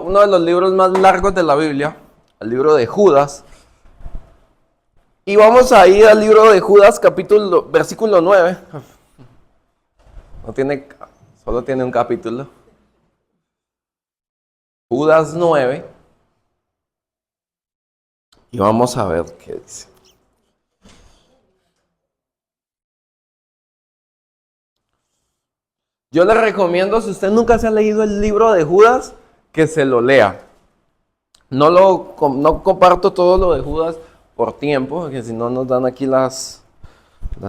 Uno de los libros más largos de la Biblia, el libro de Judas. Y vamos a ir al libro de Judas, versículo 9. No tiene, solo tiene un capítulo. Judas 9. Y vamos a ver qué dice. Yo le recomiendo, si usted nunca se ha leído el libro de Judas, que se lo lea. No comparto todo lo de Judas por tiempo, porque si no nos dan aquí las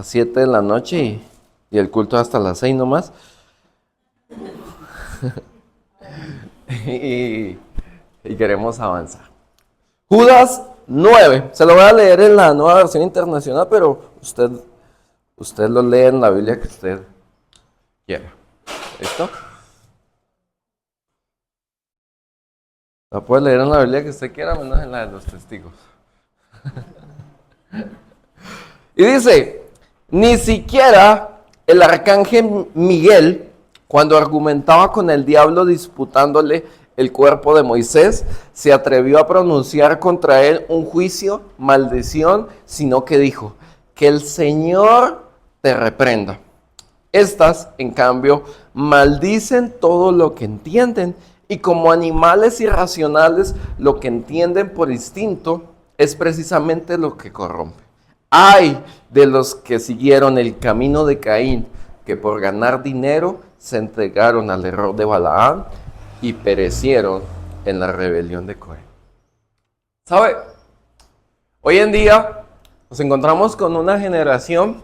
7 de la noche y el culto hasta las 6 nomás. y queremos avanzar. Judas 9, se lo voy a leer en la Nueva Versión Internacional, pero usted lo lee en la Biblia que usted quiera. ¿Listo? La puede leer en la Biblia que usted quiera, menos en la de los testigos. Y dice, ni siquiera el arcángel Miguel, cuando argumentaba con el diablo disputándole el cuerpo de Moisés, se atrevió a pronunciar contra él un juicio, maldición, sino que dijo, que el Señor te reprenda. Estas, en cambio, maldicen todo lo que entienden, y como animales irracionales, lo que entienden por instinto es precisamente lo que corrompe. Ay de los que siguieron el camino de Caín, que por ganar dinero se entregaron al error de Balaam y perecieron en la rebelión de Coré. ¿Sabe? Hoy en día nos encontramos con una generación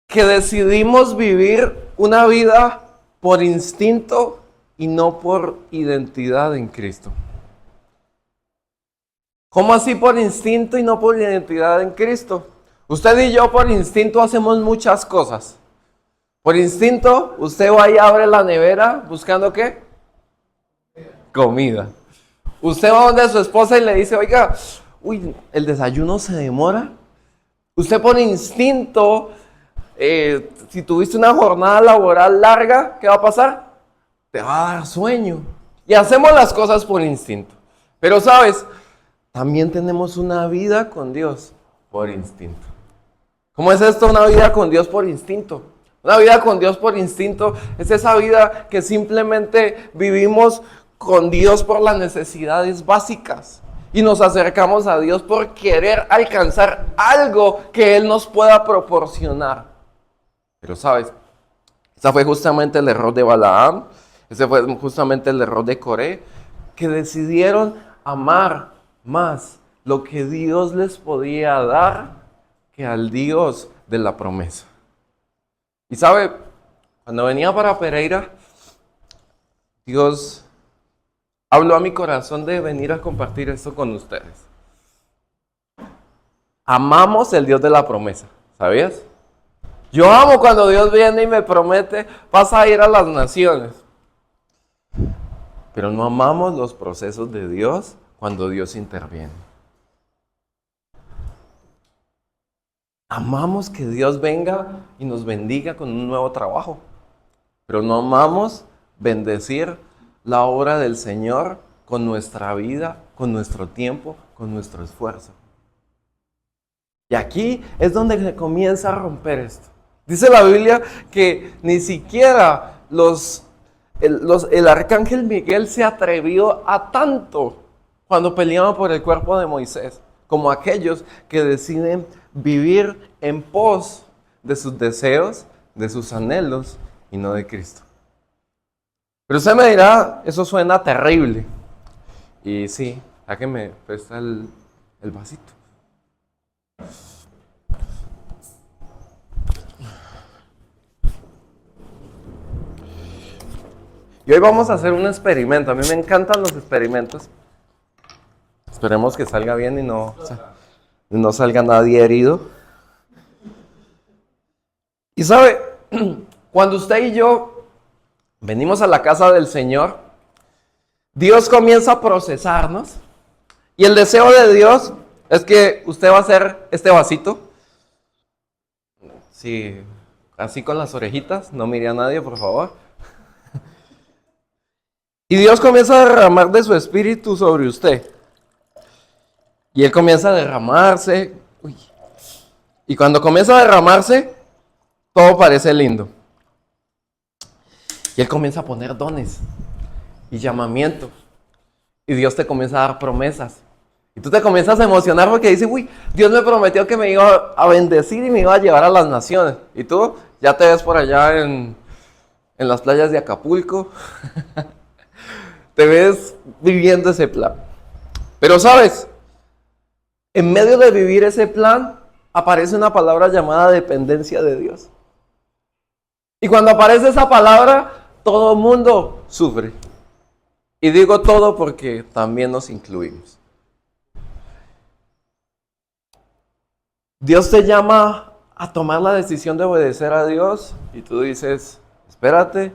que decidimos vivir una vida por instinto y no por identidad en Cristo. ¿Cómo así por instinto y no por identidad en Cristo? Usted y yo por instinto hacemos muchas cosas. Por instinto, usted va y abre la nevera buscando ¿qué? Comida. Usted va donde su esposa y le dice, oiga, el desayuno se demora. Usted por instinto, si tuviste una jornada laboral larga, ¿qué va a pasar? Te va a dar sueño. Y hacemos las cosas por instinto. Pero sabes, también tenemos una vida con Dios por instinto. ¿Cómo es esto, una vida con Dios por instinto? Una vida con Dios por instinto es esa vida que simplemente vivimos con Dios por las necesidades básicas. Y nos acercamos a Dios por querer alcanzar algo que Él nos pueda proporcionar. Pero sabes, ese fue justamente el error de Balaam, ese fue justamente el error de Coré, que decidieron amar más lo que Dios les podía dar que al Dios de la promesa. Y sabe, cuando venía para Pereira, Dios habló a mi corazón de venir a compartir esto con ustedes. Amamos el Dios de la promesa, ¿sabías? Yo amo cuando Dios viene y me promete, vas a ir a las naciones. Pero no amamos los procesos de Dios cuando Dios interviene. Amamos que Dios venga y nos bendiga con un nuevo trabajo. Pero no amamos bendecir la obra del Señor con nuestra vida, con nuestro tiempo, con nuestro esfuerzo. Y aquí es donde se comienza a romper esto. Dice la Biblia que ni siquiera el arcángel Miguel se atrevió a tanto cuando peleaban por el cuerpo de Moisés, como aquellos que deciden vivir en pos de sus deseos, de sus anhelos y no de Cristo. Pero usted me dirá, eso suena terrible. Y sí, ¿a qué me presta el vasito? Y hoy vamos a hacer un experimento. A mí me encantan los experimentos. Esperemos que salga bien y no salga nadie herido. Y sabe, cuando usted y yo venimos a la casa del Señor, Dios comienza a procesarnos. Y el deseo de Dios es que usted va a hacer este vasito. Sí, así con las orejitas. No mire a nadie, por favor. Y Dios comienza a derramar de su espíritu sobre usted. Y Él comienza a derramarse. Uy. Y cuando comienza a derramarse, todo parece lindo. Y Él comienza a poner dones y llamamientos. Y Dios te comienza a dar promesas. Y tú te comienzas a emocionar porque dices, uy, Dios me prometió que me iba a bendecir y me iba a llevar a las naciones. Y tú ya te ves por allá en las playas de Acapulco. Te ves viviendo ese plan. Pero sabes, en medio de vivir ese plan, aparece una palabra llamada dependencia de Dios. Y cuando aparece esa palabra, todo el mundo sufre. Y digo todo porque también nos incluimos. Dios te llama a tomar la decisión de obedecer a Dios y tú dices, espérate,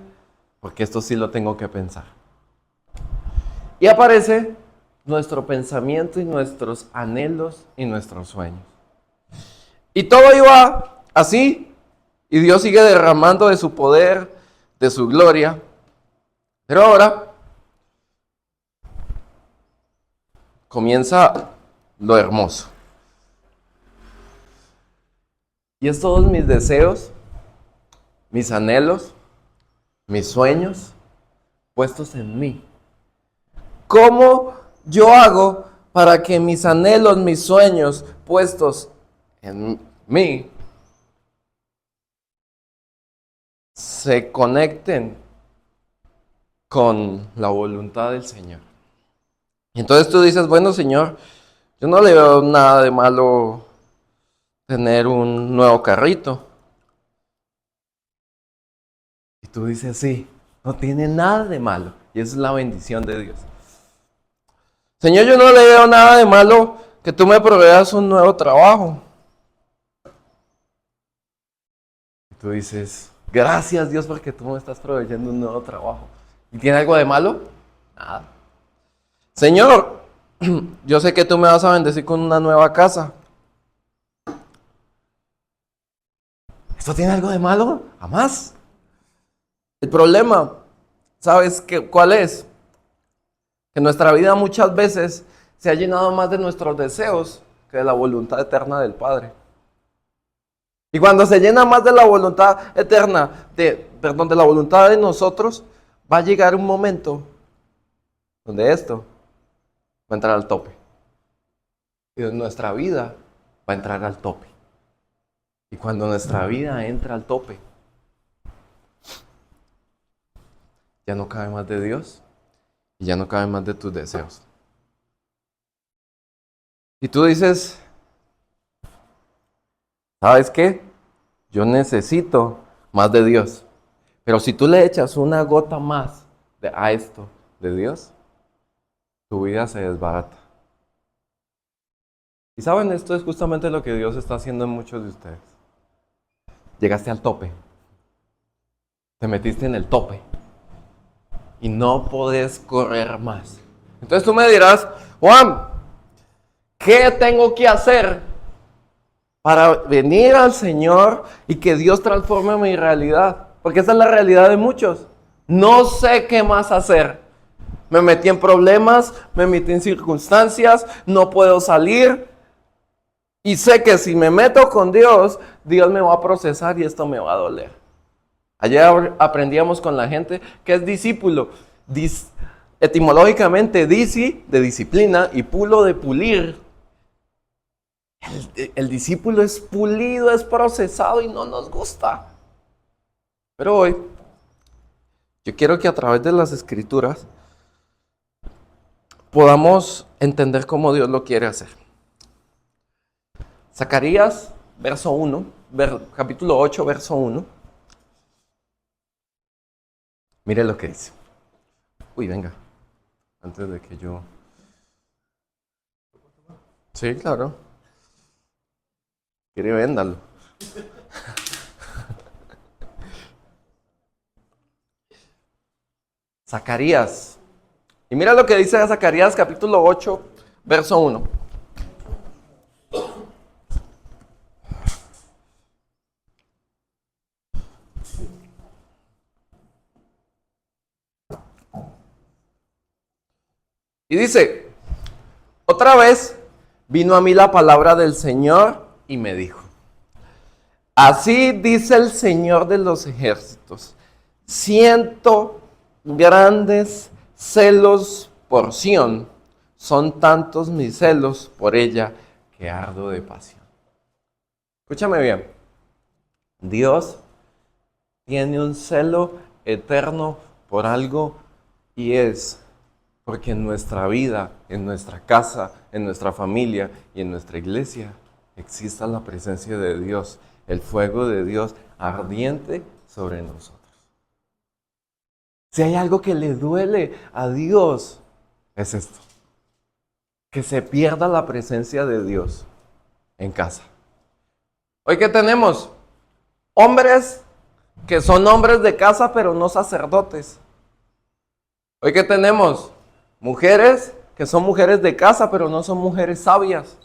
porque esto sí lo tengo que pensar. Y aparece nuestro pensamiento y nuestros anhelos y nuestros sueños. Y todo iba así, y Dios sigue derramando de su poder, de su gloria. Pero ahora comienza lo hermoso. Y es todos mis deseos, mis anhelos, mis sueños puestos en mí. ¿Cómo yo hago para que mis anhelos, mis sueños puestos en mí se conecten con la voluntad del Señor? Y entonces tú dices, bueno, Señor, yo no le veo nada de malo tener un nuevo carrito. Y tú dices, sí, no tiene nada de malo. Y esa es la bendición de Dios. Señor, yo no le veo nada de malo que tú me proveas un nuevo trabajo. Y tú dices, gracias Dios porque tú me estás proveyendo un nuevo trabajo. ¿Y tiene algo de malo? Nada. Señor, yo sé que tú me vas a bendecir con una nueva casa. ¿Esto tiene algo de malo? Jamás. El problema, ¿sabes cuál es? Que nuestra vida muchas veces se ha llenado más de nuestros deseos que de la voluntad eterna del Padre. Y cuando se llena más de la voluntad eterna, de la voluntad de nosotros, va a llegar un momento donde esto va a entrar al tope. Y nuestra vida va a entrar al tope. Y cuando nuestra vida entra al tope, ya no cabe más de Dios y ya no cabe más de tus deseos. Y tú dices, ¿sabes qué? Yo necesito más de Dios. Pero si tú le echas una gota más a esto de Dios, tu vida se desbarata. Y saben, esto es justamente lo que Dios está haciendo en muchos de ustedes. Llegaste al tope. Te metiste en el tope. Y no podés correr más. Entonces tú me dirás, Juan, ¿qué tengo que hacer para venir al Señor y que Dios transforme mi realidad? Porque esa es la realidad de muchos. No sé qué más hacer. Me metí en problemas, me metí en circunstancias, no puedo salir. Y sé que si me meto con Dios, Dios me va a procesar y esto me va a doler. Ayer aprendíamos con la gente que es discípulo. Etimológicamente, disi de disciplina y pulo de pulir. El discípulo es pulido, es procesado y no nos gusta. Pero hoy, yo quiero que a través de las escrituras podamos entender cómo Dios lo quiere hacer. Zacarías, verso 1, capítulo 8, verso 1. Mire lo que dice. Uy, venga. Antes de que yo... Sí, claro. Quiere véndalo. Zacarías. Y mira lo que dice Zacarías capítulo 8, verso 1. Y dice, otra vez vino a mí la palabra del Señor y me dijo, así dice el Señor de los ejércitos, siento grandes celos por Sión, son tantos mis celos por ella que ardo de pasión. Escúchame bien, Dios tiene un celo eterno por algo y es porque en nuestra vida, en nuestra casa, en nuestra familia y en nuestra iglesia exista la presencia de Dios, el fuego de Dios ardiente sobre nosotros. Si hay algo que le duele a Dios, es esto, que se pierda la presencia de Dios en casa. Hoy, ¿qué tenemos? Hombres que son hombres de casa pero no sacerdotes. Hoy, ¿qué tenemos? Mujeres que son mujeres de casa pero no son mujeres sabias.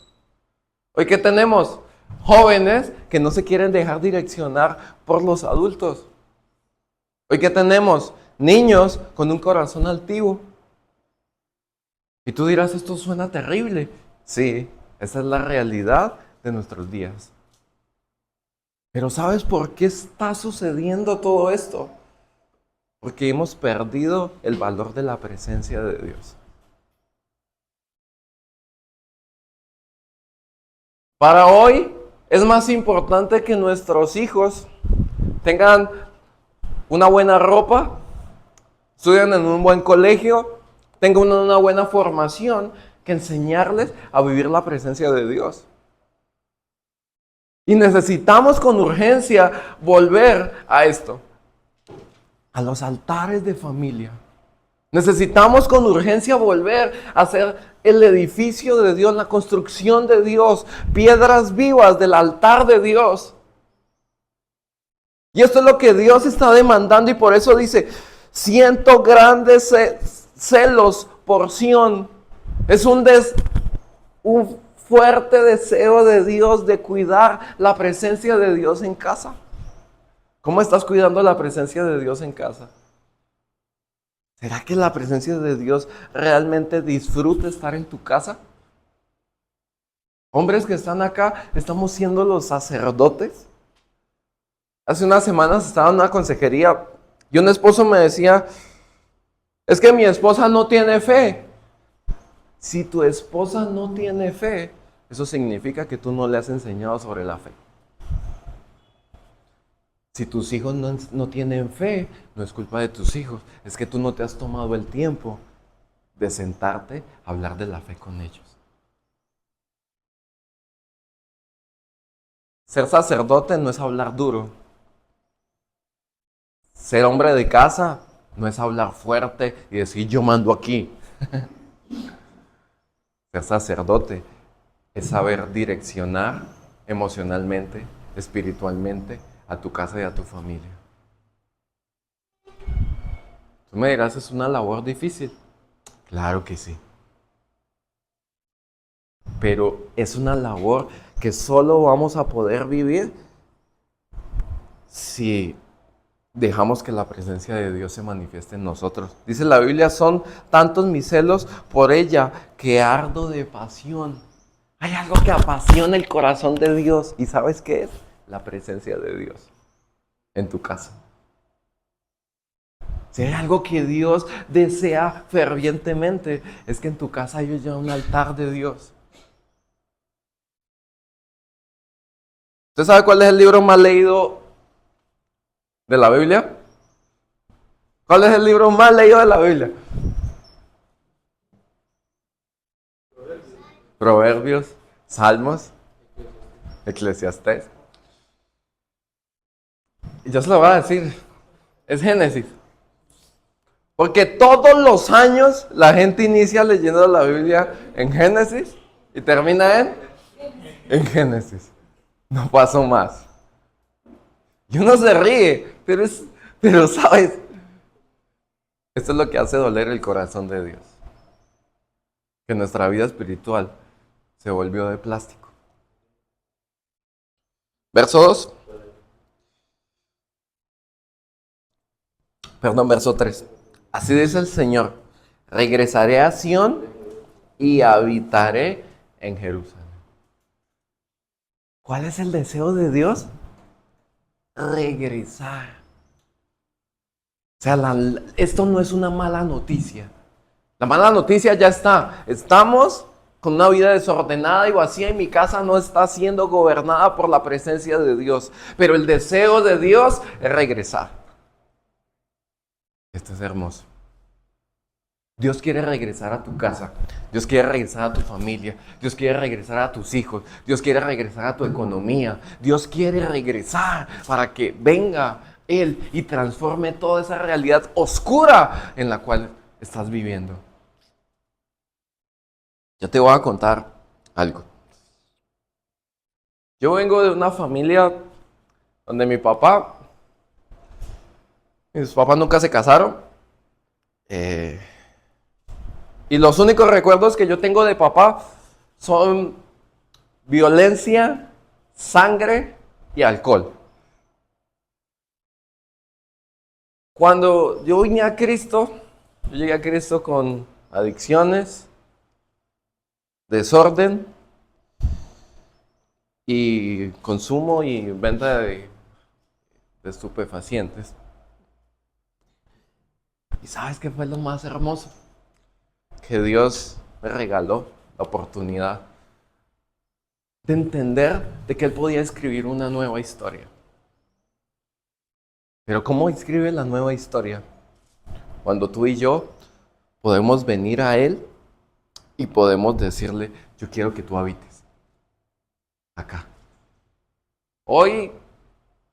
Hoy, ¿qué tenemos? Jóvenes que no se quieren dejar direccionar por los adultos. Hoy, ¿qué tenemos? Niños con un corazón altivo. Y tú dirás, esto suena terrible. Sí, esa es la realidad de nuestros días. Pero ¿sabes por qué está sucediendo todo esto? Porque hemos perdido el valor de la presencia de Dios. Para hoy es más importante que nuestros hijos tengan una buena ropa, estudien en un buen colegio, tengan una buena formación, que enseñarles a vivir la presencia de Dios. Y necesitamos con urgencia volver a esto, a los altares de familia. Necesitamos con urgencia volver a hacer el edificio de Dios, la construcción de Dios, piedras vivas del altar de Dios. Y esto es lo que Dios está demandando y por eso dice, siento grandes celos por Sión. Es un fuerte deseo de Dios de cuidar la presencia de Dios en casa. ¿Cómo estás cuidando la presencia de Dios en casa? ¿Será que la presencia de Dios realmente disfruta estar en tu casa? Hombres que están acá, estamos siendo los sacerdotes. Hace unas semanas estaba en una consejería y un esposo me decía, es que mi esposa no tiene fe. Si tu esposa no tiene fe, eso significa que tú no le has enseñado sobre la fe. Si tus hijos no tienen fe, no es culpa de tus hijos, es que tú no te has tomado el tiempo de sentarte a hablar de la fe con ellos. Ser sacerdote no es hablar duro. Ser hombre de casa no es hablar fuerte y decir yo mando aquí. Ser sacerdote es saber direccionar emocionalmente, espiritualmente a tu casa y a tu familia. Tú me dirás, ¿es una labor difícil? Claro que sí. Pero es una labor que solo vamos a poder vivir si dejamos que la presencia de Dios se manifieste en nosotros. Dice la Biblia, son tantos mis celos por ella que ardo de pasión. Hay algo que apasiona el corazón de Dios. ¿Y sabes qué es? La presencia de Dios en tu casa. Si hay algo que Dios desea fervientemente, es que en tu casa haya un altar de Dios. ¿Usted sabe cuál es el libro más leído de la Biblia? ¿Cuál es el libro más leído de la Biblia? Proverbios, Salmos, Eclesiastés. Y yo se lo voy a decir, es Génesis. Porque todos los años la gente inicia leyendo la Biblia en Génesis y termina en Génesis. No pasó más. Y uno se ríe, pero sabes, esto es lo que hace doler el corazón de Dios. Que nuestra vida espiritual se volvió de plástico. Verso 2. Verso 3. Así dice el Señor, Regresaré a Sión y habitaré en Jerusalén. ¿Cuál es el deseo de Dios? Regresar. O sea, esto no es una mala noticia. La mala noticia ya está. Estamos con una vida desordenada y vacía y mi casa no está siendo gobernada por la presencia de Dios. Pero el deseo de Dios es regresar. Esto es hermoso. Dios quiere regresar a tu casa. Dios quiere regresar a tu familia. Dios quiere regresar a tus hijos. Dios quiere regresar a tu economía. Dios quiere regresar para que venga Él y transforme toda esa realidad oscura en la cual estás viviendo. Yo te voy a contar algo. Yo vengo de una familia donde mis papás nunca se casaron. Y los únicos recuerdos que yo tengo de papá son violencia, sangre y alcohol. Cuando yo vine a Cristo, yo llegué a Cristo con adicciones, desorden y consumo y venta de estupefacientes. ¿Y sabes qué fue lo más hermoso? Que Dios me regaló la oportunidad de entender de que Él podía escribir una nueva historia. Pero ¿cómo escribe la nueva historia? Cuando tú y yo podemos venir a Él y podemos decirle, yo quiero que tú habites acá. Hoy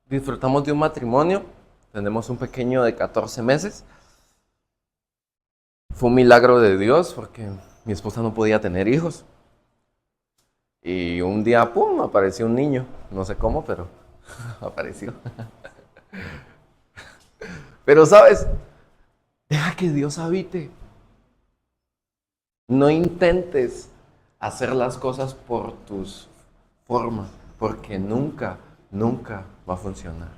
disfrutamos de un matrimonio, tenemos un pequeño de 14 meses. Fue un milagro de Dios porque mi esposa no podía tener hijos. Y un día, ¡pum!, apareció un niño. No sé cómo, pero apareció. Pero, ¿sabes? Deja que Dios habite. No intentes hacer las cosas por tus formas, porque nunca va a funcionar.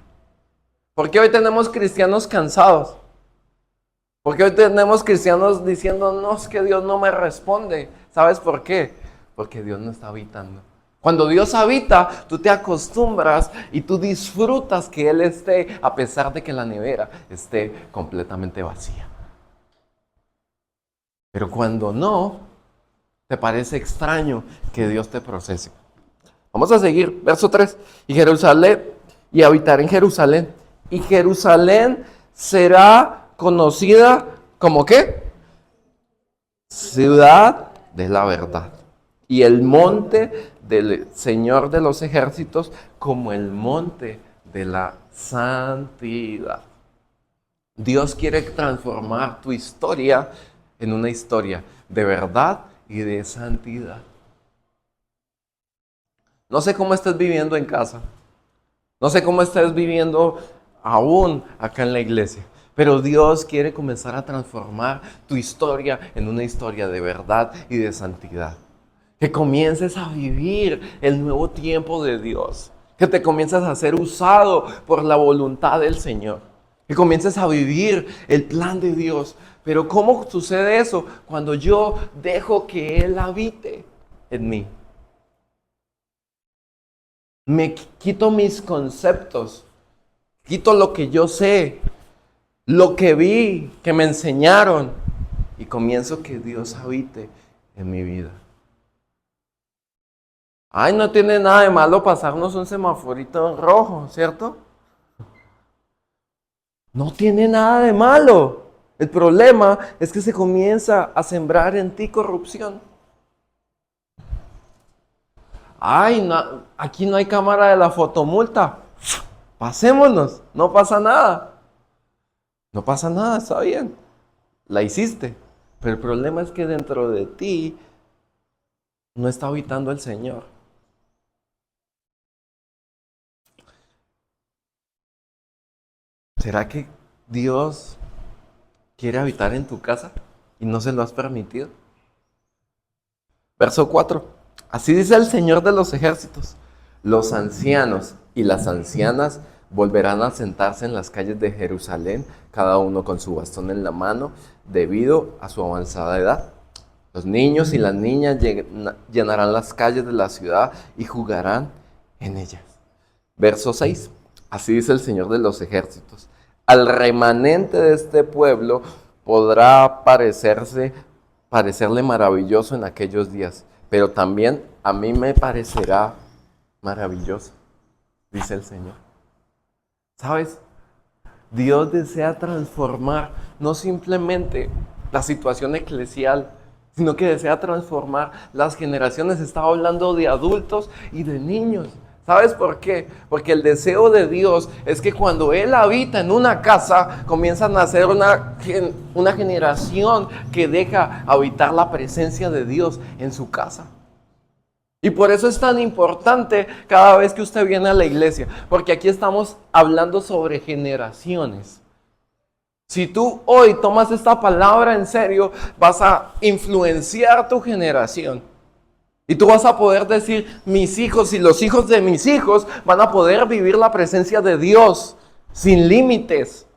¿Por qué hoy tenemos cristianos cansados? Porque hoy tenemos cristianos diciendo, no, es que Dios no me responde. ¿Sabes por qué? Porque Dios no está habitando. Cuando Dios habita, tú te acostumbras y tú disfrutas que Él esté, a pesar de que la nevera esté completamente vacía. Pero cuando no, te parece extraño que Dios te procese. Vamos a seguir, verso 3. Y Jerusalén, y habitar en Jerusalén. Y Jerusalén será conocida como ¿qué? Ciudad de la verdad. Y el monte del Señor de los ejércitos como el monte de la santidad. Dios quiere transformar tu historia en una historia de verdad y de santidad. No sé cómo estás viviendo en casa. No sé cómo estás viviendo aún acá en la iglesia. Pero Dios quiere comenzar a transformar tu historia en una historia de verdad y de santidad. Que comiences a vivir el nuevo tiempo de Dios. Que te comiences a ser usado por la voluntad del Señor. Que comiences a vivir el plan de Dios. Pero ¿cómo sucede eso? Cuando yo dejo que Él habite en mí. Me quito mis conceptos. Quito lo que yo sé. Lo que vi, que me enseñaron, y comienzo que Dios habite en mi vida. Ay, no tiene nada de malo pasarnos un semaforito en rojo, ¿cierto? No tiene nada de malo. El problema es que se comienza a sembrar en ti corrupción. Ay, no, aquí no hay cámara de la fotomulta. Pasémonos, no pasa nada. No pasa nada, está bien. La hiciste. Pero el problema es que dentro de ti no está habitando el Señor. ¿Será que Dios quiere habitar en tu casa y no se lo has permitido? Verso 4. Así dice el Señor de los ejércitos. Los ancianos y las ancianas Volverán a sentarse en las calles de Jerusalén, cada uno con su bastón en la mano, debido a su avanzada edad. Los niños y las niñas llenarán las calles de la ciudad y jugarán en ellas. Verso 6. Así dice el Señor de los ejércitos. Al remanente de este pueblo podrá parecerle maravilloso en aquellos días, pero también a mí me parecerá maravilloso, dice el Señor. ¿Sabes? Dios desea transformar no simplemente la situación eclesial, sino que desea transformar las generaciones. Estaba hablando de adultos y de niños. ¿Sabes por qué? Porque el deseo de Dios es que cuando Él habita en una casa, comienza a nacer una generación que deja habitar la presencia de Dios en su casa. Y por eso es tan importante cada vez que usted viene a la iglesia, porque aquí estamos hablando sobre generaciones. Si tú hoy tomas esta palabra en serio, vas a influenciar tu generación. Y tú vas a poder decir, mis hijos y los hijos de mis hijos van a poder vivir la presencia de Dios sin límites.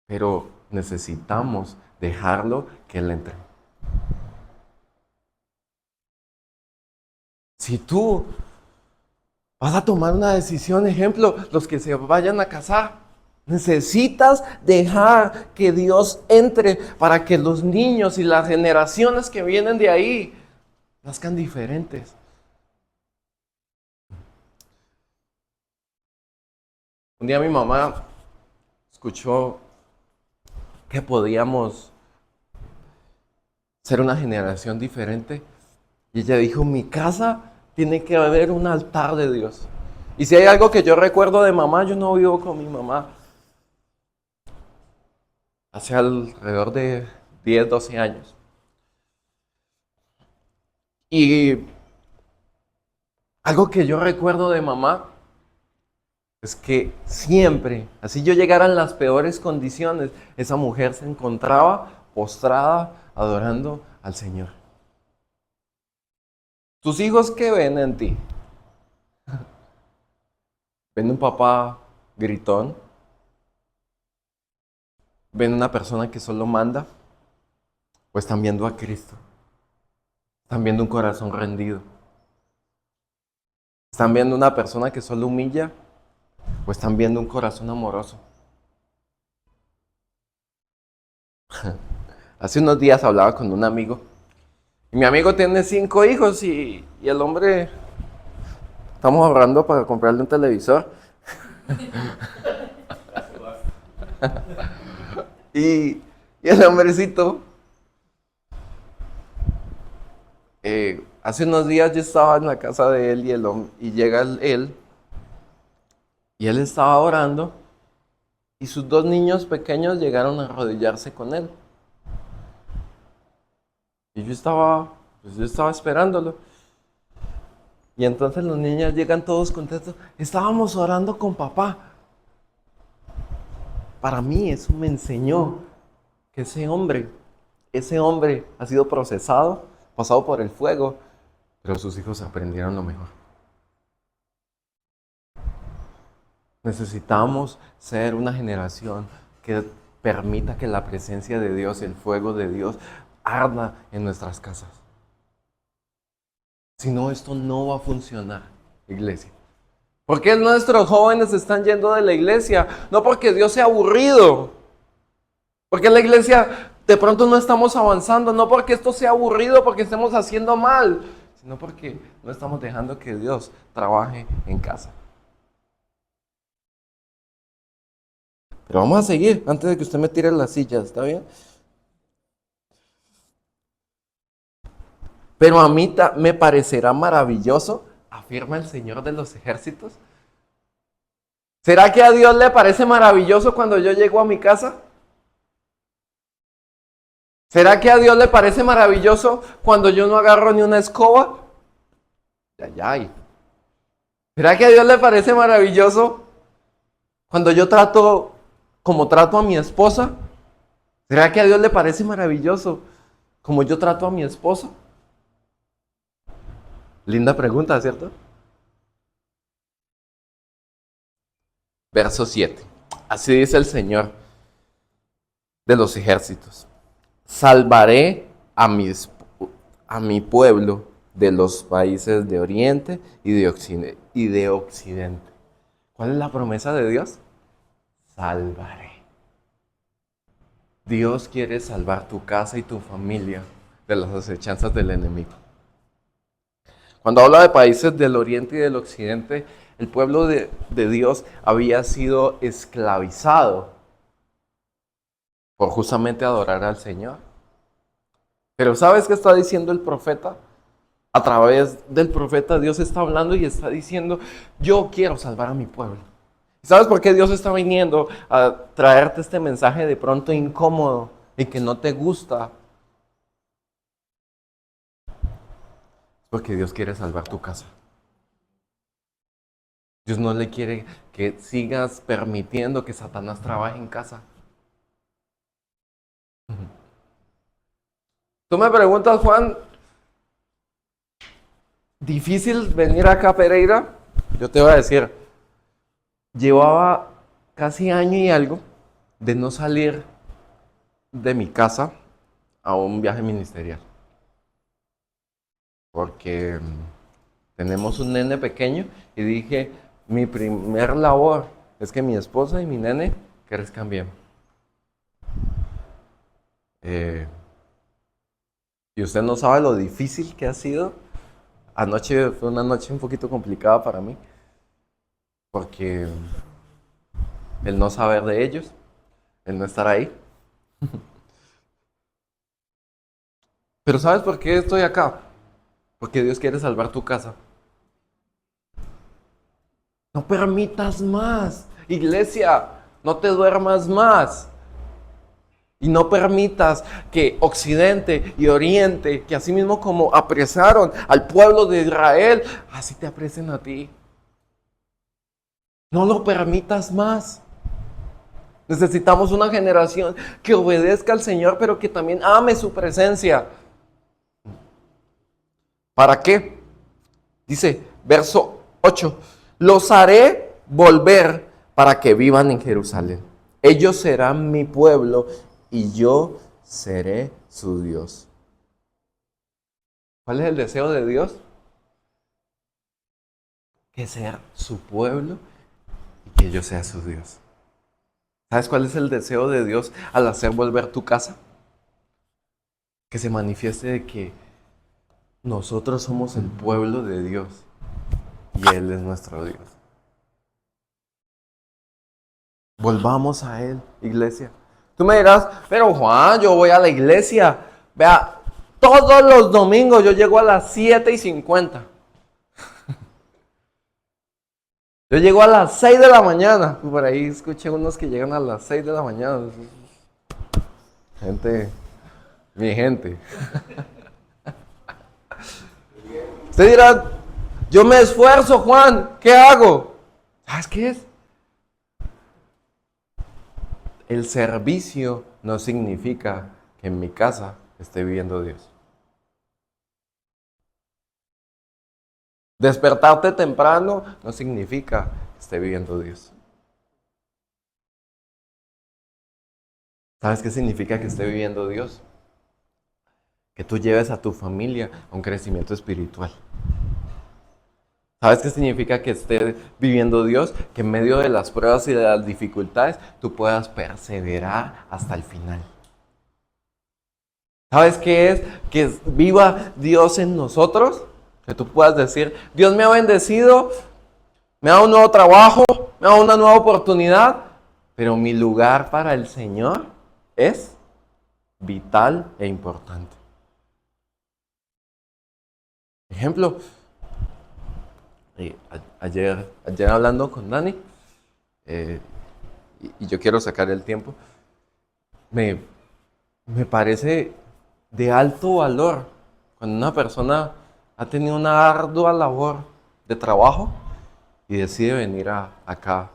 Pero necesitamos dejarlo que Él entre. Si tú vas a tomar una decisión, ejemplo, los que se vayan a casar, necesitas dejar que Dios entre para que los niños y las generaciones que vienen de ahí nazcan diferentes. Un día mi mamá escuchó que podíamos ser una generación diferente y ella dijo, mi casa tiene que haber un altar de Dios. Y si hay algo que yo recuerdo de mamá, yo no vivo con mi mamá hace alrededor de 10, 12 años. Y algo que yo recuerdo de mamá es que siempre, así yo llegara en las peores condiciones, esa mujer se encontraba postrada, adorando al Señor. ¿Tus hijos qué ven en ti? ¿Ven un papá gritón? ¿Ven una persona que solo manda? ¿O están viendo a Cristo? ¿Están viendo un corazón rendido? ¿Están viendo una persona que solo humilla? ¿O están viendo un corazón amoroso? Hace unos días hablaba con un amigo. Y mi amigo tiene 5 hijos y el hombre... Estamos ahorrando para comprarle un televisor. y el hombrecito... hace unos días yo estaba en la casa de él y llega él y él estaba orando y sus 2 niños pequeños llegaron a arrodillarse con él. Y yo estaba esperándolo. Y entonces los niños llegan todos contentos. Estábamos orando con papá. Para mí eso me enseñó que ese hombre ha sido procesado, pasado por el fuego, pero sus hijos aprendieron lo mejor. Necesitamos ser una generación que permita que la presencia de Dios, el fuego de Dios, arda en nuestras casas. Si no, esto no va a funcionar, iglesia. ¿Por qué nuestros jóvenes están yendo de la iglesia? No porque Dios sea aburrido. Porque en la iglesia de pronto no estamos avanzando. No porque esto sea aburrido, porque estemos haciendo mal. Sino porque no estamos dejando que Dios trabaje en casa. Pero vamos a seguir antes de que usted me tire las sillas, ¿está bien? Pero a mí me parecerá maravilloso, afirma el Señor de los ejércitos. ¿Será que a Dios le parece maravilloso cuando yo llego a mi casa? ¿Será que a Dios le parece maravilloso cuando yo no agarro ni una escoba? Ay. ¿Será que a Dios le parece maravilloso cuando yo trato como trato a mi esposa? ¿Será que a Dios le parece maravilloso como yo trato a mi esposa? Linda pregunta, ¿cierto? Verso 7. Así dice el Señor de los ejércitos. Salvaré a mi pueblo de los países de Oriente y de Occidente. ¿Cuál es la promesa de Dios? Salvaré. Dios quiere salvar tu casa y tu familia de las acechanzas del enemigo. Cuando habla de países del Oriente y del Occidente, el pueblo de Dios había sido esclavizado por justamente adorar al Señor. Pero ¿sabes qué está diciendo el profeta? A través del profeta Dios está hablando y está diciendo, yo quiero salvar a mi pueblo. ¿Sabes por qué Dios está viniendo a traerte este mensaje de pronto incómodo y que no te gusta? Porque Dios quiere salvar tu casa. Dios no le quiere que sigas permitiendo que Satanás trabaje en casa. Tú me preguntas, Juan, ¿difícil venir acá a Pereira? Yo te voy a decir, llevaba casi año y algo de no salir de mi casa a un viaje ministerial. Porque tenemos un nene pequeño y dije, mi primer labor es que mi esposa y mi nene crezcan bien. Y usted no sabe lo difícil que ha sido. Anoche fue una noche un poquito complicada para mí. Porque el no saber de ellos, el no estar ahí. Pero ¿sabes por qué estoy acá? Porque Dios quiere salvar tu casa. No permitas más. Iglesia, no te duermas más. Y no permitas que Occidente y Oriente, que así mismo como apresaron al pueblo de Israel, así te apresen a ti. No lo permitas más. Necesitamos una generación que obedezca al Señor, pero que también ame su presencia. ¿Para qué? Dice, verso 8, los haré volver para que vivan en Jerusalén. Ellos serán mi pueblo y yo seré su Dios. ¿Cuál es el deseo de Dios? Que sea su pueblo y que yo sea su Dios. ¿Sabes cuál es el deseo de Dios al hacer volver tu casa? Que se manifieste de que nosotros somos el pueblo de Dios y Él es nuestro Dios. Volvamos a Él, iglesia. Tú me dirás, pero Juan, yo voy a la iglesia. Vea, todos los domingos yo llego a las 7:50. Yo llego a las 6 de la mañana. Por ahí escuché unos que llegan a las 6 de la mañana. Gente, mi gente. Usted dirá, yo me esfuerzo, Juan, ¿qué hago? ¿Sabes qué es? El servicio no significa que en mi casa esté viviendo Dios. Despertarte temprano no significa que esté viviendo Dios. ¿Sabes qué significa que esté viviendo Dios? Que tú lleves a tu familia a un crecimiento espiritual. ¿Sabes qué significa que esté viviendo Dios? Que en medio de las pruebas y de las dificultades tú puedas perseverar hasta el final. ¿Sabes qué es? Que viva Dios en nosotros. Que tú puedas decir, Dios me ha bendecido, me ha dado un nuevo trabajo, me ha dado una nueva oportunidad, pero mi lugar para el Señor es vital e importante. Ejemplo, ayer hablando con Dani, y yo quiero sacar el tiempo, me parece de alto valor cuando una persona ha tenido una ardua labor de trabajo y decide venir acá